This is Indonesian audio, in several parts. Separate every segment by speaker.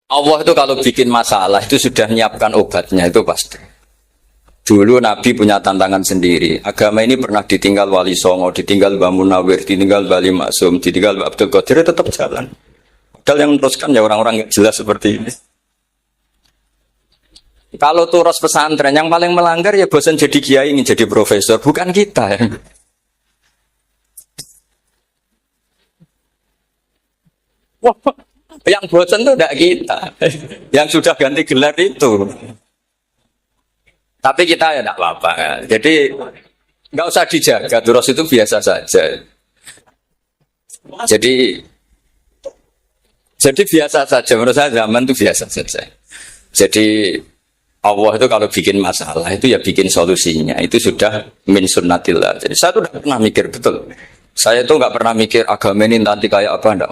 Speaker 1: Allah itu kalau bikin masalah itu sudah menyiapkan obatnya, itu pasti. Dulu Nabi punya tantangan sendiri. Agama ini pernah ditinggal Wali Songo, ditinggal Mbah Munawir, ditinggal Bali Maksum, ditinggal Mbah Abdul Qadir, tetap jalan. Padahal yang meneruskan ya orang-orang nggak jelas seperti ini. Kalau turus pesantren yang paling melanggar ya bosan jadi kiai, ingin jadi profesor, bukan kita. Wah, yang bosan itu tidak kita, yang sudah ganti gelar itu. Tapi kita ya tidak apa-apa. Jadi nggak usah dijaga, turus itu biasa saja. Jadi biasa saja, menurut saya zaman itu biasa saja. Jadi Allah itu kalau bikin masalah itu ya bikin solusinya. Itu sudah min sunnatillah. Jadi saya tuh tidak pernah mikir, betul. Saya tuh nggak pernah mikir agama ini nanti kayak apa, enggak.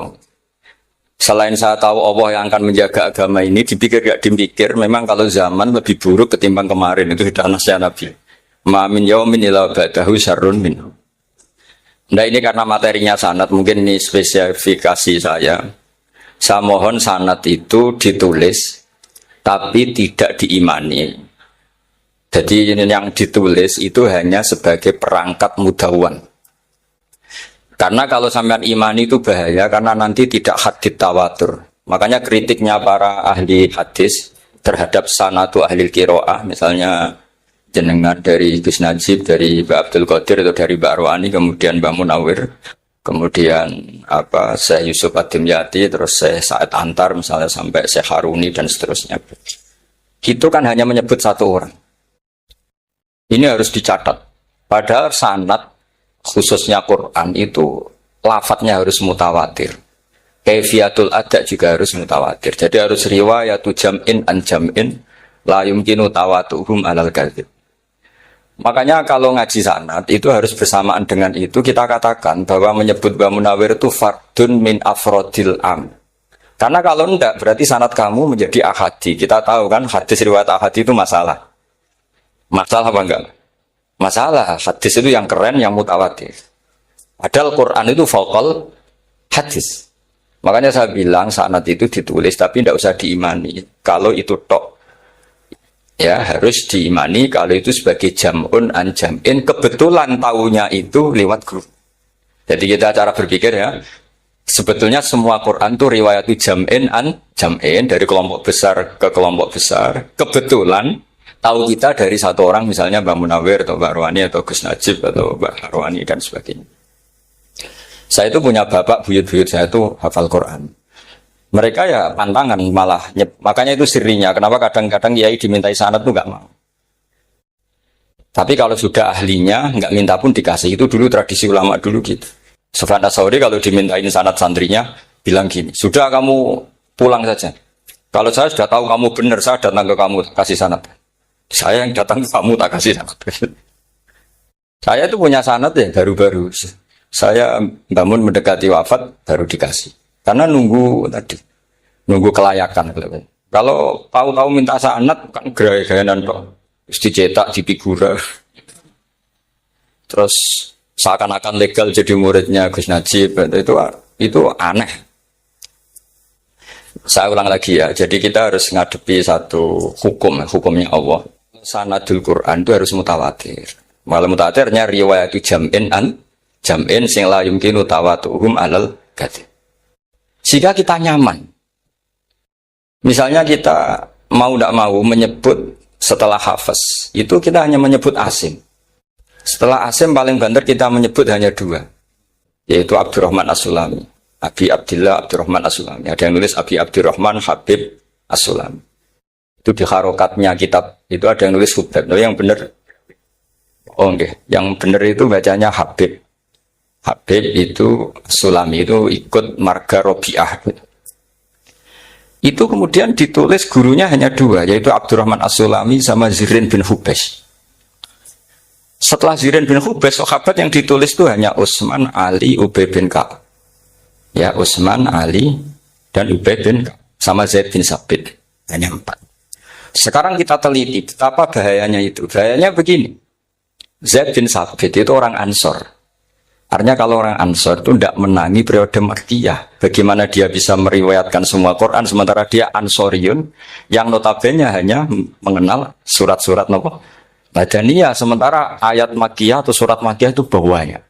Speaker 1: Selain saya tahu Allah yang akan menjaga agama ini, dipikir gak dipikir, memang kalau zaman lebih buruk ketimbang kemarin. Itu sudah nasihat Nabi. Ma min yaumin illa ba'dahu syarrun minhu. Nah ini karena materinya sanad, mungkin ini spesifikasi saya. Saya mohon sanad itu ditulis tapi tidak diimani. Jadi yang ditulis itu hanya sebagai perangkat mudawwan. Karena kalau sampean imani itu bahaya, karena nanti tidak hadits tawatur. Makanya kritiknya para ahli hadis terhadap sanatu ahli qiraah, misalnya jenengan dari Gus Najib, dari Mbak Abdul Qadir atau dari Mbak Arwani, kemudian Mbak Munawir, kemudian Syekh Yusuf Ad-Dimyati, terus Syekh Sa'id Antar misalnya sampai Syekh Haruni dan seterusnya. Itu kan hanya menyebut satu orang. Ini harus dicatat. Padahal sanad khususnya Quran itu lafadznya harus mutawatir. Kaifiyatul ada juga harus mutawatir. Jadi harus riwayatu jam'in an jam'in la yumkinu tawatuhum alal kadzib. Makanya kalau ngaji sanad itu harus bersamaan dengan itu kita katakan bahwa menyebut Mbah Munawir itu fardun min afrodil am. Karena kalau enggak berarti sanad kamu menjadi ahadi. Kita tahu kan hadis riwayat ahadi itu masalah. Masalah apa enggak? Masalah hadis itu yang keren, yang mutawatir. Padahal Quran itu fauqal hadis. Makanya saya bilang sanad itu ditulis tapi tidak usah diimani. Kalau itu tok, ya harus diimani kalau itu sebagai jam'un an jam'in. Kebetulan tahunya itu lewat guru. Jadi kita cara berpikir ya, sebetulnya semua Quran itu riwayat jam'in an jam'in dari kelompok besar ke kelompok besar. Kebetulan tahu kita dari satu orang, misalnya Mbak Munawir atau Mbak Arwani atau Gus Najib atau Mbak Arwani dan sebagainya. Saya itu punya bapak, buyut-buyut saya itu hafal Quran. Mereka ya pantangan malah, makanya itu sirinya. Kenapa kadang-kadang kiai dimintai sanad itu nggak mau. Tapi kalau sudah ahlinya nggak minta pun dikasih. Itu dulu tradisi ulama dulu gitu. Sufyan Ats-Tsauri kalau dimintain sanad santrinya bilang gini, sudah kamu pulang saja. Kalau saya sudah tahu kamu benar, saya datang ke kamu kasih sanad. Saya yang datang ke kamu tak kasih sanad. Saya itu punya sanad ya baru-baru. Saya bangun mendekati wafat baru dikasih. Karena nunggu tadi, nunggu kelayakan. Kalau tahu-tahu minta sanad kan gaya-gayanan kok. Terus dicetak di figura. Terus seakan-akan legal jadi muridnya Gus Najib. Itu aneh. Saya ulang lagi ya. Jadi kita harus ngadepi satu hukumnya Allah. Sanadul Quran itu harus mutawatir. Malah mutawatirnya riwayatu jam'in an jam'in sing la yumkinu tawatuhum alal kadzib. Jika kita nyaman, misalnya kita mau tidak mau menyebut setelah hafaz, itu kita hanya menyebut asim. Setelah asim paling banter kita menyebut hanya dua, yaitu Abdurrahman As-Sulami, Abi Abdillah Abdurrahman As-Sulami. Ada yang nulis Abi Abdurrahman Habib As-Sulami. Itu di harokatnya kitab itu ada yang nulis Hubab. Tapi yang benar, yang benar itu bacanya Habib. Habib itu Sulami itu ikut marga Robi'ah. Itu kemudian ditulis gurunya hanya dua, yaitu Abdurrahman As-Sulami sama Zirin bin Hubesh. Setelah Zirin bin Hubesh, sahabat yang ditulis itu hanya Utsman, Ali, Ubay bin Ka'ab. Ya, Utsman, Ali, dan Ubay bin Ka'ab. Sama Zaid bin Sabit. Hanya 4. Sekarang kita teliti betapa bahayanya itu. Bahayanya begini. Zaid bin Sabit itu orang Ansor. Artinya kalau orang Ansor itu tidak menangi periode Makkiyah. Bagaimana dia bisa meriwayatkan semua Quran sementara dia Ansoriun yang notabene hanya mengenal surat-surat Madaniyah, sementara ayat Makkiyah atau surat Makkiyah itu bawahnya.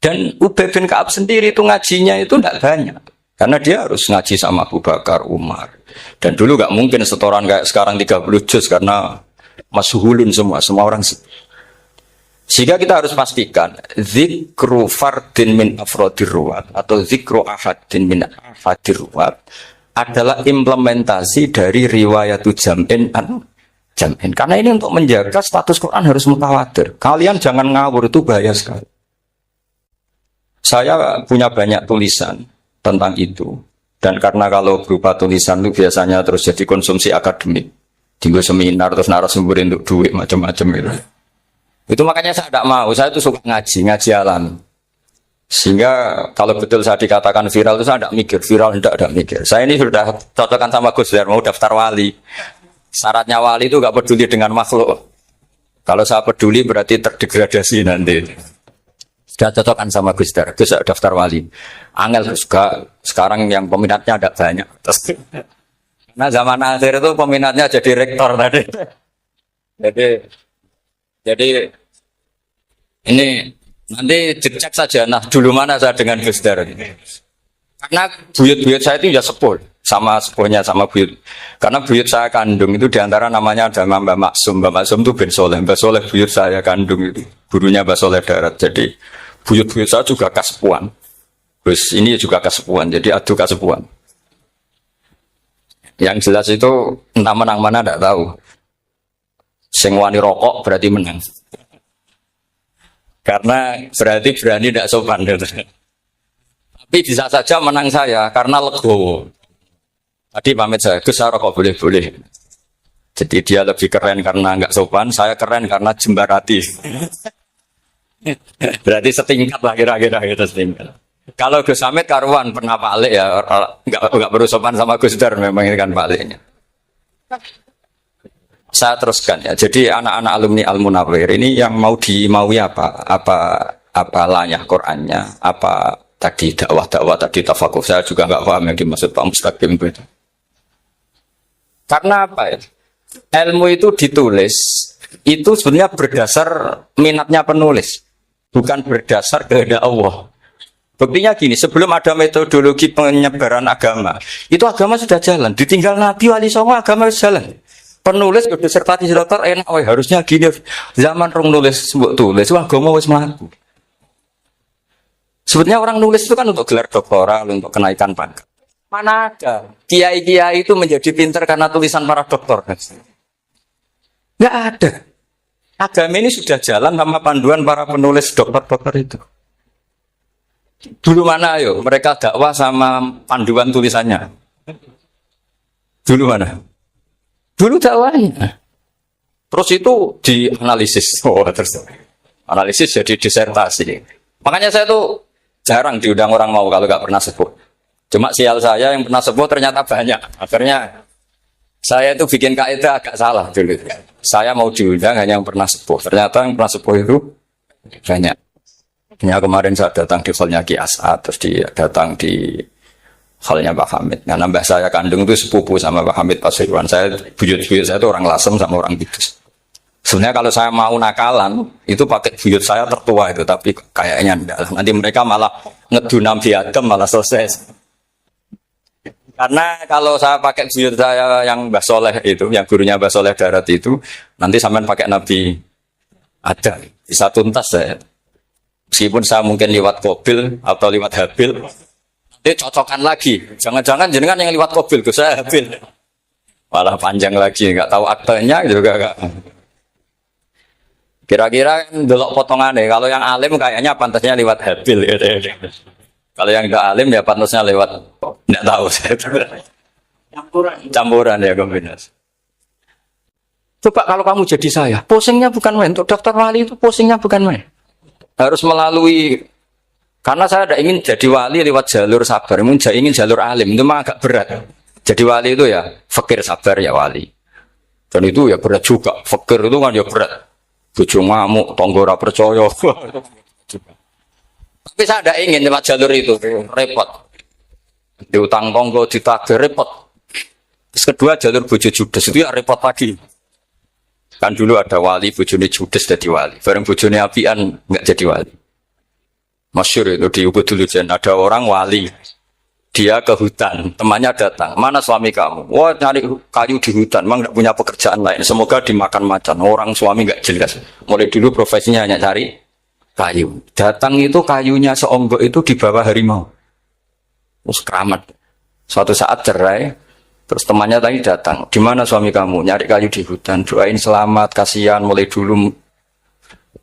Speaker 1: Dan Ubay bin Ka'ab sendiri itu ngajinya itu tidak banyak. Karena dia harus ngaji sama Abu Bakar, Umar. Dan dulu nggak mungkin setoran kayak sekarang 30 juz karena masyhulun semua orang. Sehingga kita harus pastikan zikru fardin min afrodir ruwat atau zikru ahadin min afadir ruwat adalah implementasi dari riwayatu jam'in jam'in. Karena ini untuk menjaga status Quran harus mutawatir. Kalian jangan ngawur, itu bahaya sekali. Saya punya banyak tulisan tentang itu. Dan karena kalau berupa tulisan itu biasanya terus jadi konsumsi akademik. Tinggal seminar terus narasumber untuk duit macam-macam gitu. Itu makanya saya tidak mau. Saya itu suka ngaji alam. Sehingga kalau betul saya dikatakan viral itu saya tidak mikir. Viral tidak mikir. Saya ini sudah cocokkan sama Gus Dur, mau daftar wali. Syaratnya wali itu gak peduli dengan makhluk. Kalau saya peduli berarti terdegradasi nanti. Sudah cocokkan sama Gus Dur, itu saya daftar wali. Angel juga sekarang yang peminatnya ada banyak. Nah zaman akhir itu peminatnya jadi rektor tadi. Jadi ini nanti dicek saja. Nah dulu mana saya dengan Gus Dur. Karena buyut-buyut saya itu ya sepuh. Sama sepuhnya sama buyut. Karena buyut saya kandung itu diantara namanya ada Mbak Maksum. Mbak Maksum itu bin Soleh. Mbak Soleh buyut saya kandung itu. Gurunya Mbak Soleh Darat. Jadi buyut-buyut saya juga kasepuan. Terus ini juga kasepuan. Jadi adu kasepuan. Yang jelas itu entah menang mana tidak tahu. Sing wani rokok berarti menang. Karena berarti berani tidak sopan. Tapi bisa saja menang saya karena legowo. Tadi pamit saya, Gus saya rokok boleh-boleh. Jadi dia lebih keren karena nggak sopan, saya keren karena jembarati. Berarti setingkat lah kira-kira gitu setingkat. Kalau Gus Hamid karuan pernah Pak Alik ya, nggak perlu sopan sama Gus Dur memang ini kan Pak Aliknya. Saya teruskan ya. Jadi anak-anak alumni Al-Munawwir ini yang mau dimaui apa lanyah Qur'annya, apa tadi dakwah tadi tafakuh, saya juga nggak paham yang dimaksud Pak Mustaqim itu. Karena apa ya? Ilmu itu ditulis itu sebenarnya berdasar minatnya penulis, bukan berdasar kehendak Allah. Buktinya gini, sebelum ada metodologi penyebaran agama, itu agama sudah jalan. Ditinggal Nabi Wali Songo agama sudah jalan. Penulis disertasi dokter enak, harusnya gini. Zaman rong nulis sebut tulis, agama wis mlaku. Sebetulnya orang nulis itu kan untuk gelar doktoral, untuk kenaikan pangkat. Mana ada kiai-kiai itu menjadi pintar karena tulisan para doktor? Nggak ada. Agama ini sudah jalan sama panduan para penulis dokter-dokter itu. Dulu mana ayo mereka dakwah sama panduan tulisannya? Dulu mana? Dulu dakwahnya. Terus itu dianalisis. Terus analisis jadi disertasi. Makanya saya tuh jarang diundang orang mau kalau nggak pernah sepuh. Cuma sial saya yang pernah sepuh ternyata banyak. Akhirnya saya itu bikin kaidah agak salah dulu. Saya mau diundang hanya yang pernah sepuh. Ternyata yang pernah sepuh itu banyak. Ya, kemarin saya datang di hallnya Ki As'ad, terus datang di hallnya Pak Hamid. Nah, mbah saya kandung itu sepupu sama Pak Hamid Pasuruan. Saya buyut-buyut saya itu orang Lasem sama orang Kudus. Sebenarnya kalau saya mau nakalan, itu pakai buyut saya tertua itu, tapi kayaknya enggak. Nanti mereka malah ngedunam biadem, malah selesai. Karena kalau saya pakai buyut saya yang Mbah Soleh itu, yang gurunya Mbah Soleh Darat itu, nanti sampean pakai Nabi ada, bisa tuntas saya. Meskipun saya mungkin lewat Qabil atau lewat Habil, nanti cocokkan lagi. Jangan-jangan jenengan yang lewat Qabil, saya Habil. Malah panjang lagi, nggak tahu aktenya juga nggak. Kira-kira delok potongannya, kalau yang alim kayaknya pantasnya lewat Habil. Kalau yang nggak alim ya pantasnya lewat, nggak tahu saya. Campuran ya kombinasi. Coba kalau kamu jadi saya, pusingnya bukan main. Untuk daftar wali itu pusingnya bukan main. Harus melalui, karena saya tidak ingin jadi wali lewat jalur sabar, ingin jalur alim, itu mah agak berat. Jadi wali itu ya fakir sabar ya wali. Dan itu ya berat juga, fakir itu kan ya berat. bojo ngamuk, tangga ora percaya. Tapi saya tidak ingin lewat jalur itu, repot. Diutang tangga ditagih repot. Terus kedua jalur bojo judes itu ya repot lagi. Kan dulu ada wali bojone judes jadi wali, bareng bojone apian nggak jadi wali. Masyhur itu di Ubud dulu ada orang wali. Dia ke hutan, temannya datang. Mana suami kamu? Wah, nyari kayu di hutan. Memang tidak punya pekerjaan lain. Semoga dimakan macan. Orang suami nggak jelas. Mulai dulu profesinya hanya cari kayu. Datang itu kayunya seonggok itu di bawah harimau. Terus keramat. Suatu saat cerai. Terus temannya tadi datang. Di mana suami kamu? Nyari kayu di hutan. Doain selamat, kasihan. Mulai dulu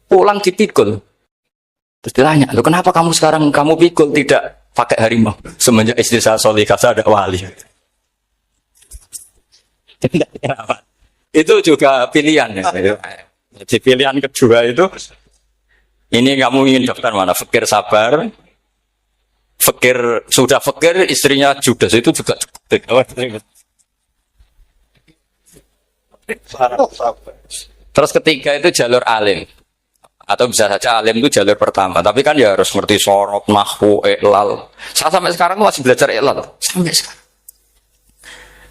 Speaker 1: pulang dipikul. Terus ditanya, loh kenapa kamu sekarang kamu pikul tidak pakai harimau? Semenjak istri saya solihah, saya ada wali. Itu juga pilihan ya. Jadi pilihan kedua itu, ini kamu ingin daftar mana? Fakir sabar, fakir sudah fakir, istrinya judes itu juga cukup. Terus ketiga itu jalur alim. Atau bisa saja alim itu jalur pertama. Tapi kan ya harus ngerti sorot, nahwu, iklal. Saya sampai sekarang masih belajar iklal. Sampai sekarang.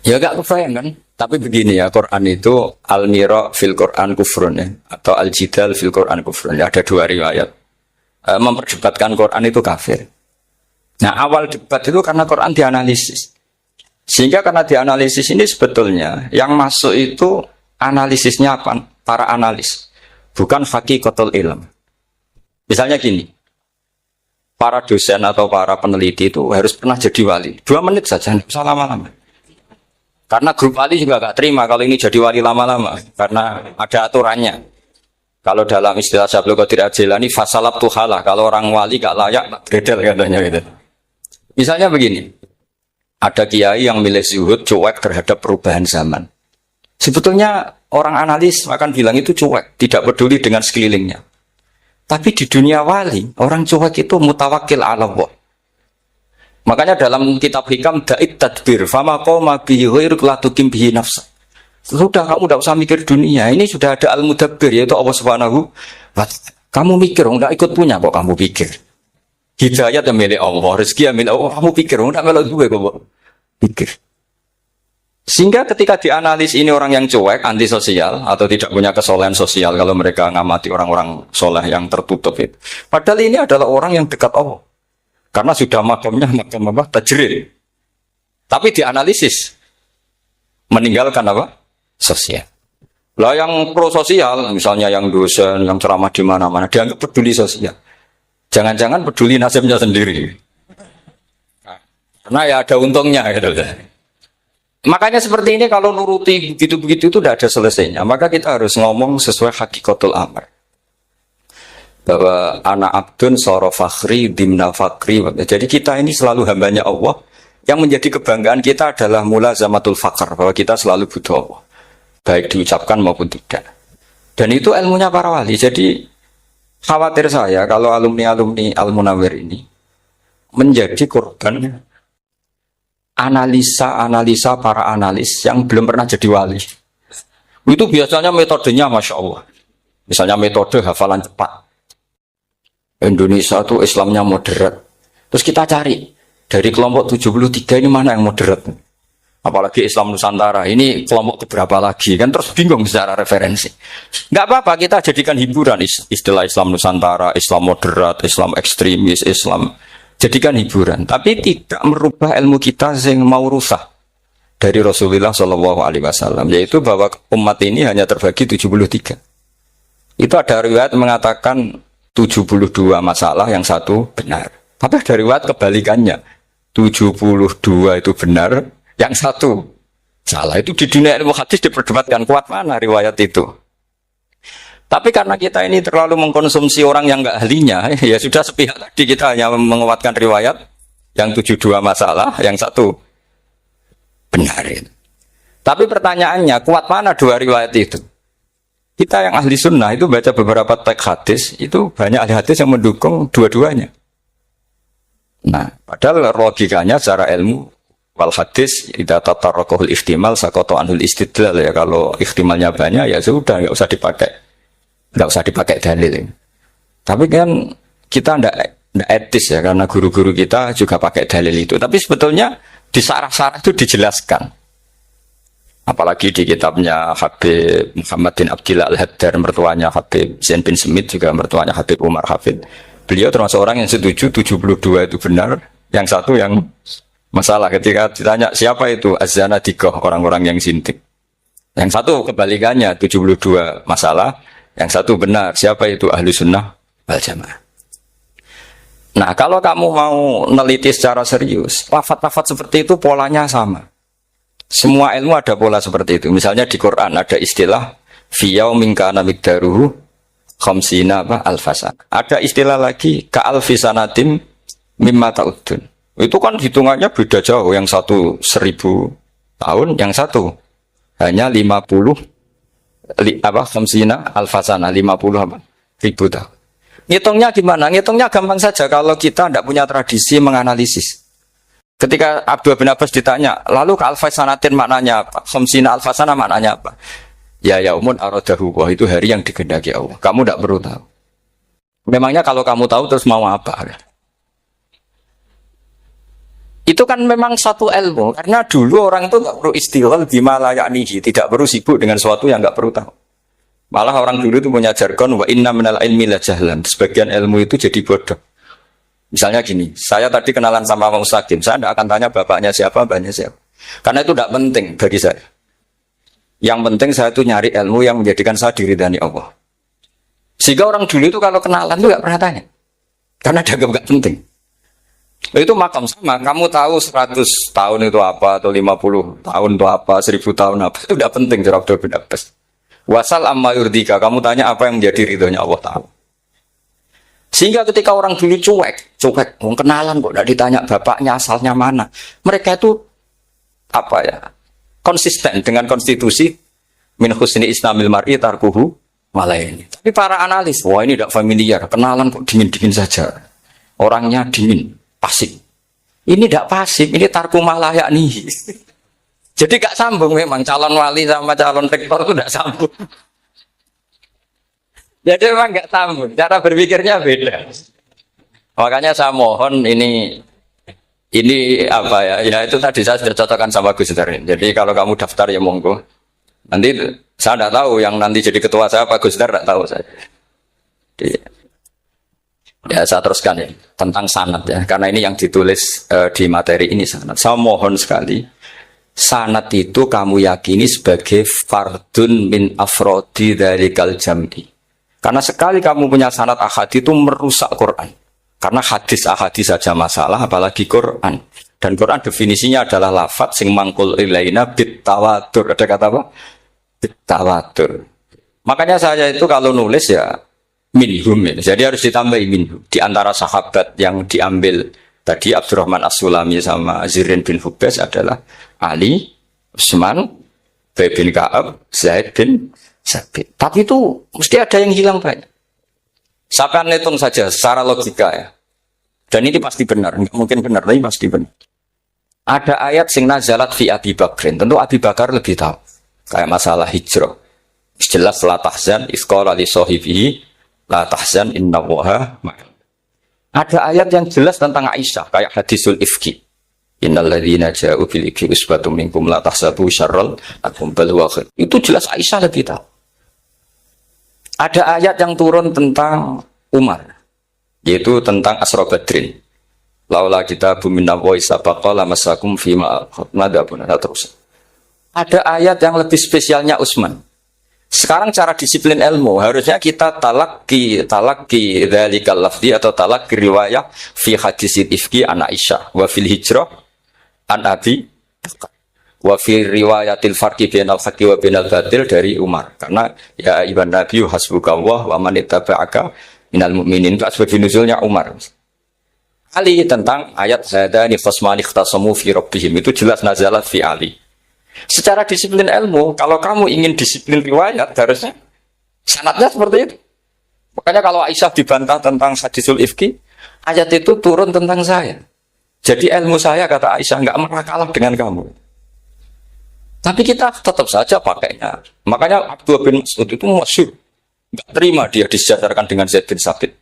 Speaker 1: Ya gak kebayang kan. Tapi begini ya, Quran itu al-mira fil Quran kufrun ya. Atau al-jidal fil Quran kufrun. Ya, ada dua riwayat. Memperdebatkan Quran itu kafir. Nah awal debat itu karena Quran dianalisis. Sehingga karena dianalisis ini sebetulnya yang masuk itu analisisnya apa? Para analis. Bukan hakikatul ilm. Misalnya gini, para dosen atau para peneliti itu harus pernah jadi wali. 2 menit saja, nggak usah lama-lama. Karena grup wali juga gak terima kalau ini jadi wali lama-lama. Karena ada aturannya. Kalau dalam istilah Syaikhul Qadir Al-Jilani, fasalab tuhalah. Kalau orang wali gak layak, bredel katanya gitu. Misalnya begini, ada kiai yang milih zuhud, cuek terhadap perubahan zaman. Sebetulnya orang analis akan bilang itu cuek, tidak peduli dengan sekelilingnya. Tapi di dunia wali, orang cuek itu mutawakil ala Allah. Makanya dalam kitab hikam da'id tadbir, fama qoma bihi ghairuk la tuqim bihi nafsa. Sudah kamu tidak usah mikir dunia, ini sudah ada al-mudabbir yaitu Allah Subhanahu wa ta'ala. Kamu mikir, enggak ikut punya kok kamu pikir. Hidayat yang milik Allah, rezeki yang milik Allah, kamu pikir, enggak melok gue kok pikir. Sehingga ketika dianalisis ini orang yang cuek, antisosial, atau tidak punya kesolehan sosial, kalau mereka ngamati orang-orang soleh yang tertutup itu. Padahal ini adalah orang yang dekat Allah. Karena sudah makamnya, makam apa? Tajrid. Tapi dianalisis. Meninggalkan apa? Sosial. Lah yang pro sosial, misalnya yang dosen, yang ceramah di mana-mana, dianggap peduli sosial. Jangan-jangan peduli nasibnya sendiri. Karena ya ada untungnya gitu. Makanya seperti ini kalau nuruti begitu-begitu itu tidak ada selesainya. Maka kita harus ngomong sesuai hakikatul amr. Bahwa anak abdun soro fakhri dimna fakri. Jadi kita ini selalu hambanya Allah. Yang menjadi kebanggaan kita adalah mula zamatul fakr. Bahwa kita selalu butuh Allah. Baik diucapkan maupun tidak. Dan itu ilmunya para wali. Jadi khawatir saya kalau alumni-alumni Al-Munawwir ini menjadi korban analisa para analis yang belum pernah jadi wali. Itu biasanya metodenya Masya Allah. Misalnya metode hafalan cepat. Indonesia itu Islamnya moderat. Terus kita cari dari kelompok 73 ini mana yang moderat. Apalagi Islam Nusantara ini kelompok keberapa lagi kan, terus bingung secara referensi. Nggak apa-apa kita jadikan hiburan istilah Islam Nusantara, Islam moderat, Islam ekstremis, Islam. Jadikan hiburan, tapi tidak merubah ilmu kita yang mau rusak dari Rasulullah Shallallahu Alaihi Wasallam, yaitu bahwa umat ini hanya terbagi 73. Itu ada riwayat mengatakan 72 masalah, yang satu benar. Tapi ada riwayat kebalikannya, 72 itu benar, yang satu salah. Itu di dunia ilmu hadis diperdebatkan kuat mana riwayat itu. Tapi karena kita ini terlalu mengkonsumsi orang yang nggak ahlinya, ya sudah sepihak tadi kita hanya menguatkan riwayat yang 72 masalah, yang satu benar. Tapi pertanyaannya, kuat mana dua riwayat itu? Kita yang ahli sunnah itu baca beberapa teks hadis, itu banyak ahli hadis yang mendukung dua-duanya. Nah, padahal logikanya secara ilmu, wal hadis idza tatarraqahul ihtimal saqata anhul istidlal, ya kalau ihtimalnya banyak ya sudah nggak usah dipakai nggak usah dipakai dalil. Tapi kan kita ndak etis ya, karena guru-guru kita juga pakai dalil itu. Tapi sebetulnya di sarah-sarah itu dijelaskan. Apalagi di kitabnya Habib Muhammad bin Abdillah Al-Haddar, mertuanya Habib Zain bin Smith, juga mertuanya Habib Umar Hafid. Beliau termasuk orang yang setuju 72 itu benar, yang satu yang masalah. Ketika ditanya siapa itu Az-Zanadiqah, orang-orang yang sintik. Yang satu kebalikannya, 72 masalah, yang satu benar, siapa itu Ahlu Sunnah wal Jamaah. Nah, kalau kamu mau neliti secara serius, lafaz-lafaz seperti itu polanya sama. Semua ilmu ada pola seperti itu. Misalnya di Quran ada istilah fi yaumin kana miqdaruhu khamsina alfasan. Ada istilah lagi ka alfisanatim mimma ta'udun. Itu kan hitungannya beda jauh. Yang satu 1000 tahun, yang satu hanya 50 khamsina alfasana, 50 ribu tahun. Ngitungnya gimana? Ngitungnya gampang saja kalau kita tidak punya tradisi menganalisis. Ketika Abdul bin Abbas ditanya, lalu ke alfasanatin maknanya apa? Khamsina alfasana maknanya apa? Ya yaumun aradahu, wah itu hari yang dikehendaki Allah. Kamu tidak perlu tahu. Memangnya kalau kamu tahu terus mau apa? Itu kan memang satu ilmu. Karena dulu orang itu tidak perlu istighal bima la ya'nihi, tidak perlu sibuk dengan sesuatu yang tidak perlu tahu. Malah orang dulu itu punya jargon wa inna minal ilmi la jahlan. Sebagian ilmu itu jadi bodoh. Misalnya gini, saya tadi kenalan sama Pak Mustaqim, saya tidak akan tanya bapaknya siapa, mbaknya siapa. Karena itu tidak penting bagi saya. Yang penting saya itu nyari ilmu yang menjadikan saya diridani Allah. Sehingga orang dulu itu kalau kenalan itu tidak pernah tanya. Karena dianggap nggak penting. Itu makam sama, kamu tahu 100 tahun itu apa, atau 50 tahun itu apa, 1000 tahun apa, itu tidak penting, Dr. Abdul bin Abbas. Wasal amma yurdika, kamu tanya apa yang menjadi ridhonya Allah Ta'ala. Sehingga ketika orang dulu cuek, mau kenalan kok tidak ditanya bapaknya asalnya mana. Mereka itu apa ya, konsisten dengan konstitusi min husni islamil mar'i tarkuhu malaini. Tapi para analis, wah ini tidak familiar, kenalan kok dingin-dingin saja. Orangnya dingin, pasif. Ini tidak pasif, ini tarku malayak nih. Jadi gak sambung memang calon wali sama calon rektor itu gak sambung. Jadi memang gak sambung, cara berpikirnya beda. Makanya saya mohon ini apa ya? Ya itu tadi saya sudah cocokkan sama Gus Darin. Jadi kalau kamu daftar ya monggo. Nanti saya tidak tahu yang nanti jadi ketua saya Pak Gus Dar, tidak tahu saya. Jadi, ya saya teruskan ya tentang sanad ya, karena ini yang ditulis di materi ini sanad. Saya mohon sekali. Sanad itu kamu yakini sebagai fardun min afrodi dzalikal jam'i. Karena sekali kamu punya sanad ahad itu merusak Quran. Karena hadis ahadis saja masalah, apalagi Quran. Dan Quran definisinya adalah lafadz sing mangkul ilaina bit tawatur. Ada kata apa? Bit tawatur. Makanya saya itu kalau nulis ya minhum ya. Jadi harus ditambahi minhum. Di antara sahabat yang diambil tadi Abdurrahman As-Sulami sama Zirin bin Hubes adalah Ali, Utsman, Ubay bin Ka'ab, Zaid bin Sabit. Tapi itu mesti ada yang hilang banyak. Saya akan hitung saja secara logika ya. Dan ini pasti benar, nggak mungkin benar, tapi pasti benar. Ada ayat sing nazalat fi Abi Bakrin. Tentu Abi Bakar lebih tahu. Kayak masalah hijrah. Jelas la tahzan isqala li sahibihi la tahzan innallaha ma'ana. Ada ayat yang jelas tentang Aisyah, kayak hadisul ifki. Innal ladzina ja'u bil ifki usbatun minkum la tahsabu syarral lakum bal huwa khair. Itu jelas Aisyah lebih tahu. Ada ayat yang turun tentang Umar, yaitu tentang Asra Badrin. Laula kitabun minallahi sabaqa lamasakum fima madabun terus. Ada ayat yang lebih spesialnya Utsman. Sekarang cara disiplin ilmu harusnya kita talaki dzalikal lafzi atau talaki riwayah fi hadisil ifki an Aisyah wa fil hijrah an Abi wa fi riwayatil farqi bainal haqqi wa bainal batil dari Umar. Karena ya ibn Nabi hasbukallah wa man ittaba'aka minal mu'minin, itu asbab nuzulnya Umar. Ali tentang ayat hadani fasmani ikhtasamu fi rabbihim, itu jelas nazalat fi Ali. Secara disiplin ilmu, kalau kamu ingin disiplin riwayat, harusnya sanadnya seperti itu. Makanya kalau Aisyah dibantah tentang hadisul ifki, ayat itu turun tentang saya. Jadi ilmu saya, kata Aisyah, nggak pernah kalah dengan kamu. Tapi kita tetap saja pakainya. Makanya Abdullah bin Mas'ud itu masyhur. Nggak terima dia disejajarkan dengan Zaid bin Sabit.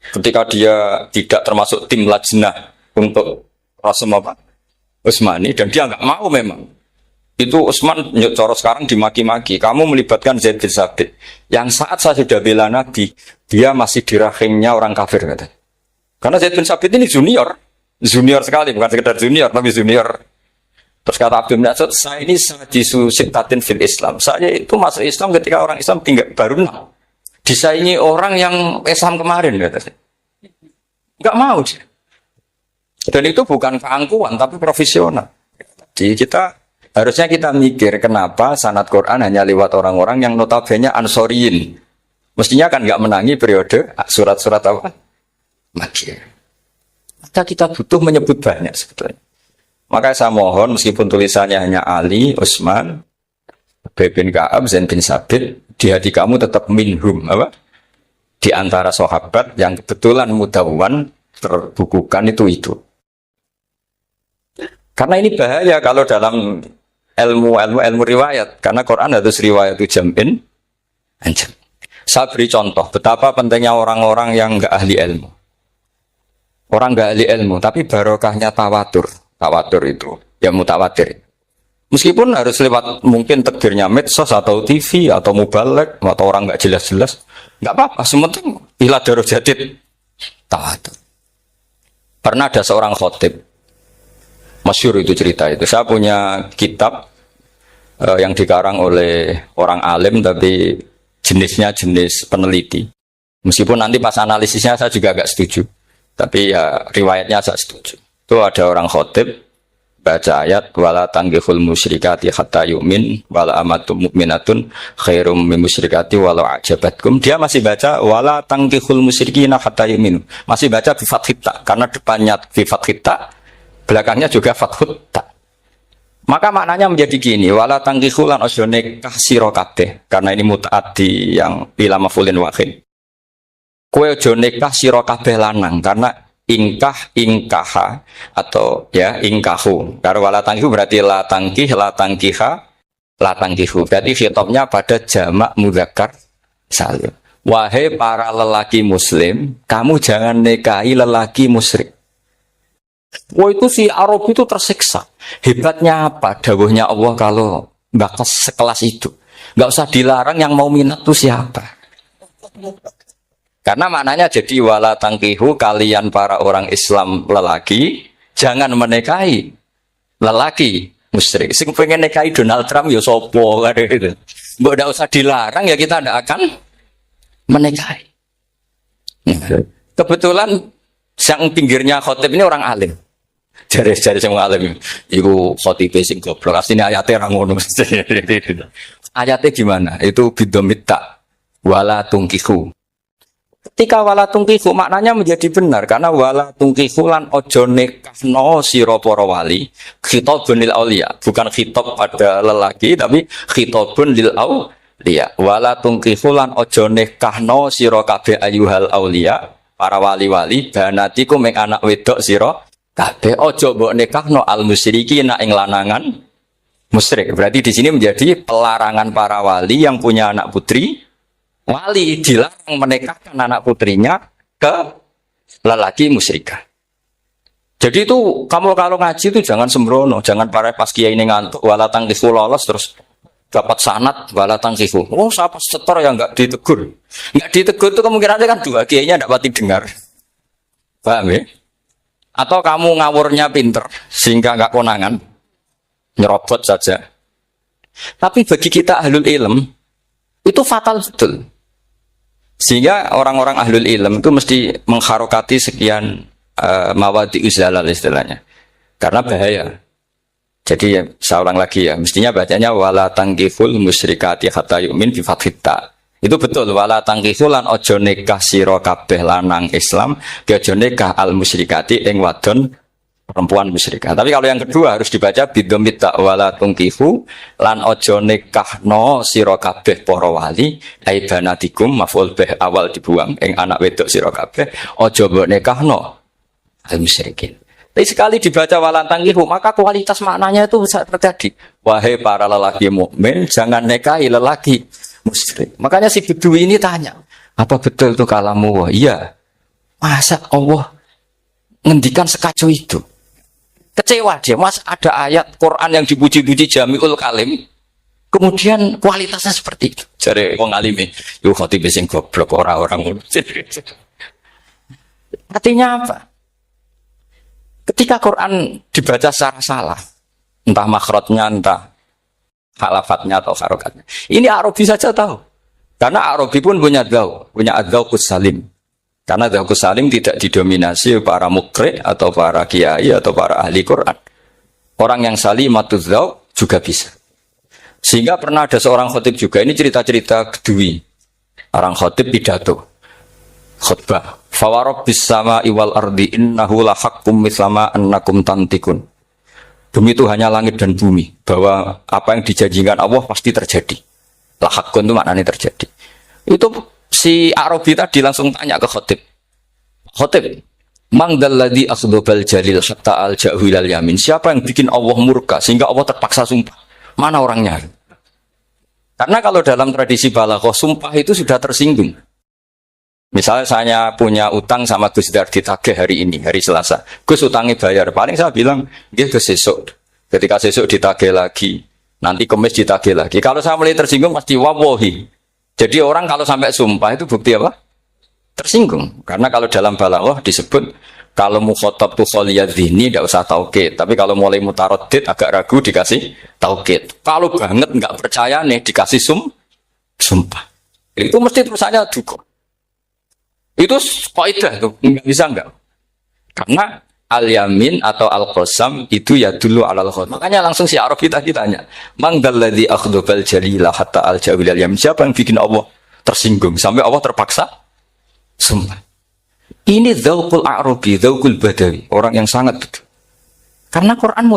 Speaker 1: Ketika dia tidak termasuk tim lajnah untuk Rasul Utsmani, dan dia nggak mau memang. Itu Utsman coro sekarang dimaki-maki. Kamu melibatkan Zaid bin Sabit. Yang saat saya sudah bela Nabi, dia masih di rahimnya orang kafir, kata. Karena Zaid bin Sabit ini junior sekali, bukan sekedar junior, tapi junior. Terus kata Abdul Nasir, saya ini sadisu sittatin fil Islam. Saya itu masuk Islam ketika orang Islam tinggal baru 6. Disaingi orang yang Islam kemarin, kata saya. Enggak mau dia. Dan itu bukan keangkuhan, tapi profesional. Jadi harusnya kita mikir kenapa sanad Quran hanya lewat orang-orang yang notabene Ansoriyin. Mestinya kan enggak menangi periode surat-surat apa? Makkiyah. Maka kita butuh menyebut banyak sebetulnya. Maka saya mohon meskipun tulisannya hanya Ali, Utsman, Ubay bin Ka'ab, Zaid bin Sabit, di hati kamu tetap minhum, apa? Di antara sahabat yang kebetulan mudawwan terbukukan itu. Karena ini bahaya kalau dalam ilmu riwayat, karena Quran harus riwayat itu jam'in anjam. Saya beri contoh betapa pentingnya orang-orang yang enggak ahli ilmu. Orang enggak ahli ilmu, tapi barokahnya tawatur. Tawatur itu, ya mutawatir. Meskipun harus lewat mungkin takdirnya medsos atau TV atau mubalek atau orang nggak jelas-jelas, nggak apa-apa. Sementing ila darajatid tawatur. Pernah ada seorang khotib, masyhur itu cerita itu. Saya punya kitab yang dikarang oleh orang alim tapi jenisnya jenis peneliti. Meskipun nanti pas analisisnya saya juga agak setuju, tapi ya riwayatnya saya setuju. Itu ada orang khotib baca ayat wala tanggihul musyrikati hatta yu'min wala amatum mu'minatun khairum min musyrikati walau ajabatkum. Dia masih baca wala tanggihul musyrikina hatta yu'minu. Masih baca bi fathita karena depannya bi fathita, belakangnya juga fathutta. Maka maknanya menjadi gini, wala tanggihul lan ojo nikah sira kabeh. Karena ini mutaaddi yang ila maf'ulin wahid. Kowe ojo nikah sira kabeh lanang karena ingkaha atau ya ingkahu. Karena wala tangkihu berarti la tangkiha la tangkihu. Berarti khitabnya pada jamak mudzakkar salim. Wahai para lelaki muslim, kamu jangan nikahi lelaki musyrik. Wah itu si Arab itu tersiksa. Hebatnya apa? Dawuhnya Allah kalau bakas sekelas itu. Enggak usah dilarang, yang mau minat itu siapa? Karena maknanya jadi wala tangkihu, kalian para orang Islam lelaki jangan menikahi lelaki musyrik. Sing pengen nikahi Donald Trump ya sopo kan gitu. Mbok ndak usah dilarang ya kita ndak akan menikahi. Kebetulan yang pinggirnya khotib ini orang alim. Jare semua alim. Iku khotibe sing goblok. Asline ayate ra ngono. Ayatnya gimana? Itu bidomita wala tungkihu. Ketika wala tungkihu maknanya menjadi benar karena wala tungkihu lan ojo nikahno sira para wali khitabun lil auliya, bukan khitab pada lelaki tapi khitabun lil auliya. Wala tungkihu lan ojo nikahno sira kabeh ayyuhal auliya, para wali-wali banatiku mek anak wedok sira kabeh, ojo mbok nikahno al musyrikina ing lanangan musyrik. Berarti di sini menjadi pelarangan para wali yang punya anak putri. Wali dilarang menikahkan anak putrinya ke lelaki musyrikah. Jadi itu kamu kalau ngaji itu jangan sembrono, jangan pas kiai ini ngantuk wala tangkihu lolos terus dapat sanad wala tangkihu. Oh, siapa setor yang enggak ditegur? Enggak ditegur itu kemungkinannya kan dua kiainya enggak pati dengar. Paham ya? Atau kamu ngawurnya pinter sehingga enggak konangan, nyerobot saja. Tapi bagi kita ahlul ilm itu fatal betul. Sehingga orang-orang ahlul ilm itu mesti mengharokati sekian mawadi uzalal istilahnya. Karena bahaya. Jadi ya, saya ulang lagi ya, mestinya bacanya wala tangkihul musyrikati hatta yu'min bi fathita. Itu betul, wala tangkihul lan ojo nikah sira kabeh lanang Islam, ojo nikah al musyrikati ing wadon perempuan musyrikah. Tapi kalau yang kedua harus dibaca bidomit wala tungkihu lan ojo nikahno sira kabeh para wali ai banatikum maf'ul bih awal dibuang ing anak wedok sira kabeh ojo mbok nikahno al musyrikin. Tapi sekali dibaca wala tangkihu maka kualitas maknanya itu bisa terjadi. Wahai para lelaki mukmin jangan nikahi lelaki musyrik. Makanya si Bedui ini tanya, apa betul itu kalamu? Iya. Masa Allah ngendikan sekacau itu? Kecewa dia, mas ada ayat Quran yang dipuji-puji Jamiul Kalim, kemudian kualitasnya seperti itu. Jadi wong alime, yo khotib sing goblok orang-orang. Artinya apa? Ketika Quran dibaca secara salah, entah makhrajnya, entah halafatnya atau harokatnya. Ini Arabi saja tahu. Karena Arabi pun punya adzauqus salim. Karena adzauqus salim tidak didominasi para mukri atau para kiai atau para ahli Quran. Orang yang salimatuz dzauq juga bisa. Sehingga pernah ada seorang khotib juga, ini cerita-cerita Bedui. Orang khotib pidato. Khutbah. Fawarabbis sama'i wal ardi innahu lahaqqum mislama annakum tantikun. Demi Tuhannya langit dan bumi, bahwa apa yang dijanjikan Allah pasti terjadi. Lahaqqun itu maknanya terjadi. Itu si Arabi tadi langsung tanya ke khotib. Khotib, man dzalladzi akhdhabal jalil hatta al-ja'hu ilal yamin. Siapa yang bikin Allah murka sehingga Allah terpaksa sumpah? Mana orangnya? Karena kalau dalam tradisi balaghah sumpah itu sudah tersinggung. Misalnya saya punya utang sama Gus Dar ditagih hari ini, hari Selasa. Gus utangnya bayar. Paling saya bilang, dia Gus sesuk. Ketika sesuk ditagih lagi, nanti Kamis ditagih lagi. Kalau saya mulai tersinggung pasti wawahi. Jadi orang kalau sampai sumpah itu bukti apa? Tersinggung. Karena kalau dalam balaghah disebut kalau mukhatab tu khaliyadzini tidak usah taukid. Tapi kalau mulai mutaraddid agak ragu dikasih taukid. Kalau banget nggak percaya nih dikasih sumpah. Itu mesti terusannya duga. Itu kaidah tuh, nggak bisa enggak. Karena al-yamin atau al-qasam itu ya dulu alal khot. Makanya langsung si Arabi tadi tanya, "Man dzalladzi akhdhabal jalila hatta al-jawil al-yamin?" Siapa yang bikin Allah tersinggung sampai Allah terpaksa sumpah. Ini dzauqul Arabi, dzauqul Badawi, orang yang sangat betul. Karena Quran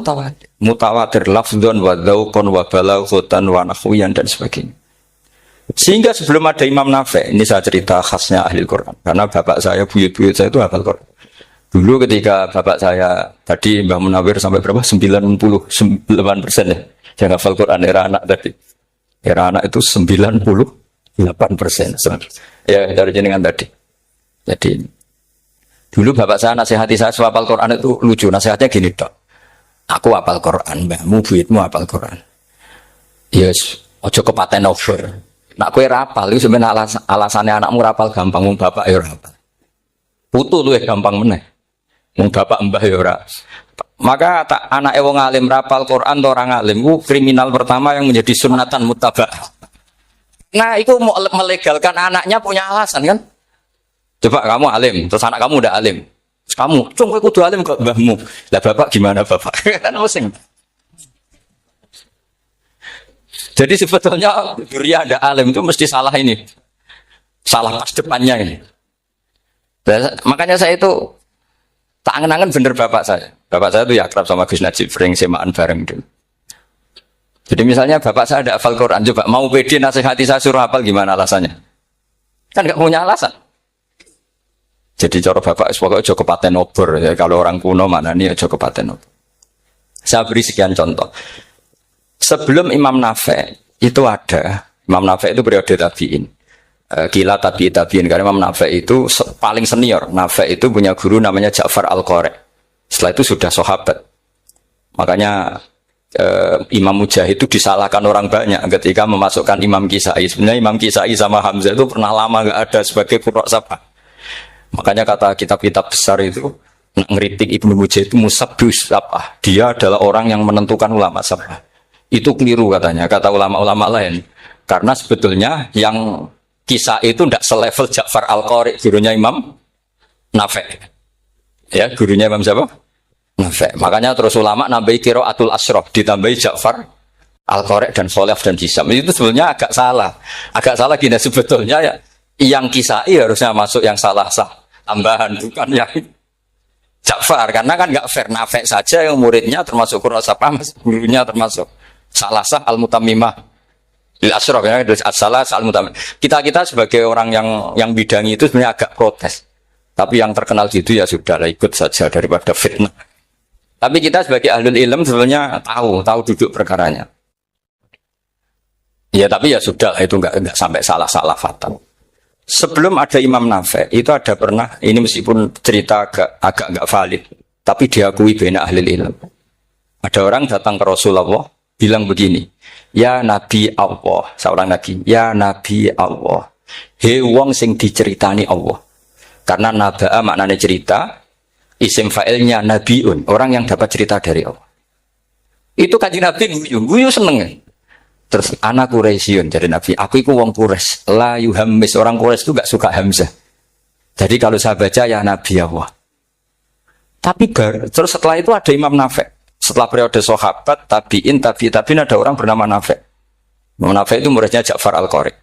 Speaker 1: mutawatir lafdzun wa dzauqun wa balaghatan wa nahwiyan dan sebagainya. Sehingga sebelum ada Imam Nafi', ini saya cerita khasnya ahli Quran. Karena bapak saya, buyut-buyut saya itu hafal Quran. Dulu ketika bapak saya, tadi Mbah Munawir sampai berapa? 98% ya. Yang hafal Quran, era anak tadi. Era anak itu 98%. Ya, dari jenengan tadi. Jadi, dulu bapak saya nasihati saya hafal Quran itu lucu. Nasihatnya gini, Dok. Aku hafal Quran, mbahmu, buyutmu hafal Quran. Yes, ojo kepaten over. Nak kowe rapal itu sebenarnya alasannya anakmu rapal gampang, mung bapak ya rapal. Putu luwih gampang meneh. Mung bapak mbah ya ora. Maka tak anake wong alim rapal Quran to ora ngalim ku kriminal pertama yang menjadi sunatan muttaba. Nah, itu mau melegalkan anaknya punya alasan kan? Coba kamu alim, terus anak kamu udah alim. Terus kamu, "Cung kowe kudu alim kok mbahmu." Lah bapak gimana bapak? Kan pusing. Jadi sebetulnya durian ada alim itu mesti salah ini. Salah pas depannya ini. Makanya saya itu tak angen-angen bener bapak saya. Bapak saya itu ya akrab sama Gus Najib, sering semaan bareng dulu. Jadi misalnya bapak saya ada hafal Quran, coba mau pede nasihati saya suruh hafal gimana alasannya? Kan nggak punya alasan. Jadi cara bapak pokoknya joko paten obor ya. Kalau orang kuno mana nih joko paten obor. Saya beri sekian contoh. Sebelum Imam Nafi' itu ada, Imam Nafi' itu periode tabi'in. Gila tabi'in, karena Imam Nafi' itu paling senior. Nafi' itu punya guru namanya Ja'far Al-Qari. Setelah itu sudah sahabat. Makanya Imam Mujahid itu disalahkan orang banyak ketika memasukkan Imam Kisai. Sebenarnya Imam Kisai sama Hamzah itu pernah lama nggak ada sebagai qurra sabah. Makanya kata kitab-kitab besar itu, ngeritik Ibnu Mujahid itu musabbus sabah. Dia adalah orang yang menentukan ulama sabah. Itu keliru katanya, kata ulama-ulama lain. Karena sebetulnya yang kisah itu tidak selevel Ja'far Al-Qari, gurunya Imam Nafi'. Ya, gurunya Imam siapa? Nafi'. Makanya terus ulama nambahi qiraatul asyraf, ditambahi Ja'far Al-Qari dan Khalaf dan Hisam. Itu sebetulnya agak salah. Agak salah gini, sebetulnya ya, yang kisah harusnya masuk yang salah sah tambahan, bukan yang Ja'far. Karena kan nggak fair, Nafi' saja yang muridnya termasuk Qurra Sabah, gurunya termasuk Salasah al-Mutammimah lil asyraf ya, Salasah al-Mutammimah. Kita sebagai orang yang bidangi itu sebenarnya agak protes. Tapi yang terkenal gitu ya sudahlah, ikut saja daripada fitnah. Tapi kita sebagai ahlul ilm sebenarnya tahu duduk perkaranya. Ya tapi ya sudah itu nggak sampai salah fatal. Sebelum ada Imam Nafi itu ada pernah ini meskipun cerita agak nggak valid, tapi diakui bena ahli ilmu. Ada orang datang ke Rasulullah bilang begini, ya Nabi Allah, seorang Nabi, ya Nabi Allah, he wong sing diceritani Allah. Karena naba'a maknanya cerita, isim fa'ilnya nabiun, orang yang dapat cerita dari Allah. Itu Kanjeng Nabi guyu seneng. Terus anak Quraisyun jadi Nabi, aku itu wong Quraisy, la yuhammis, orang Quraisy itu gak suka hamzah. Jadi kalau saya baca ya Nabi Allah. Tapi terus setelah itu ada Imam Nafi. Setelah periode sahabat, tabi'in ada orang bernama Nafi. Imam Nafi itu muridnya Ja'far Al-Qari.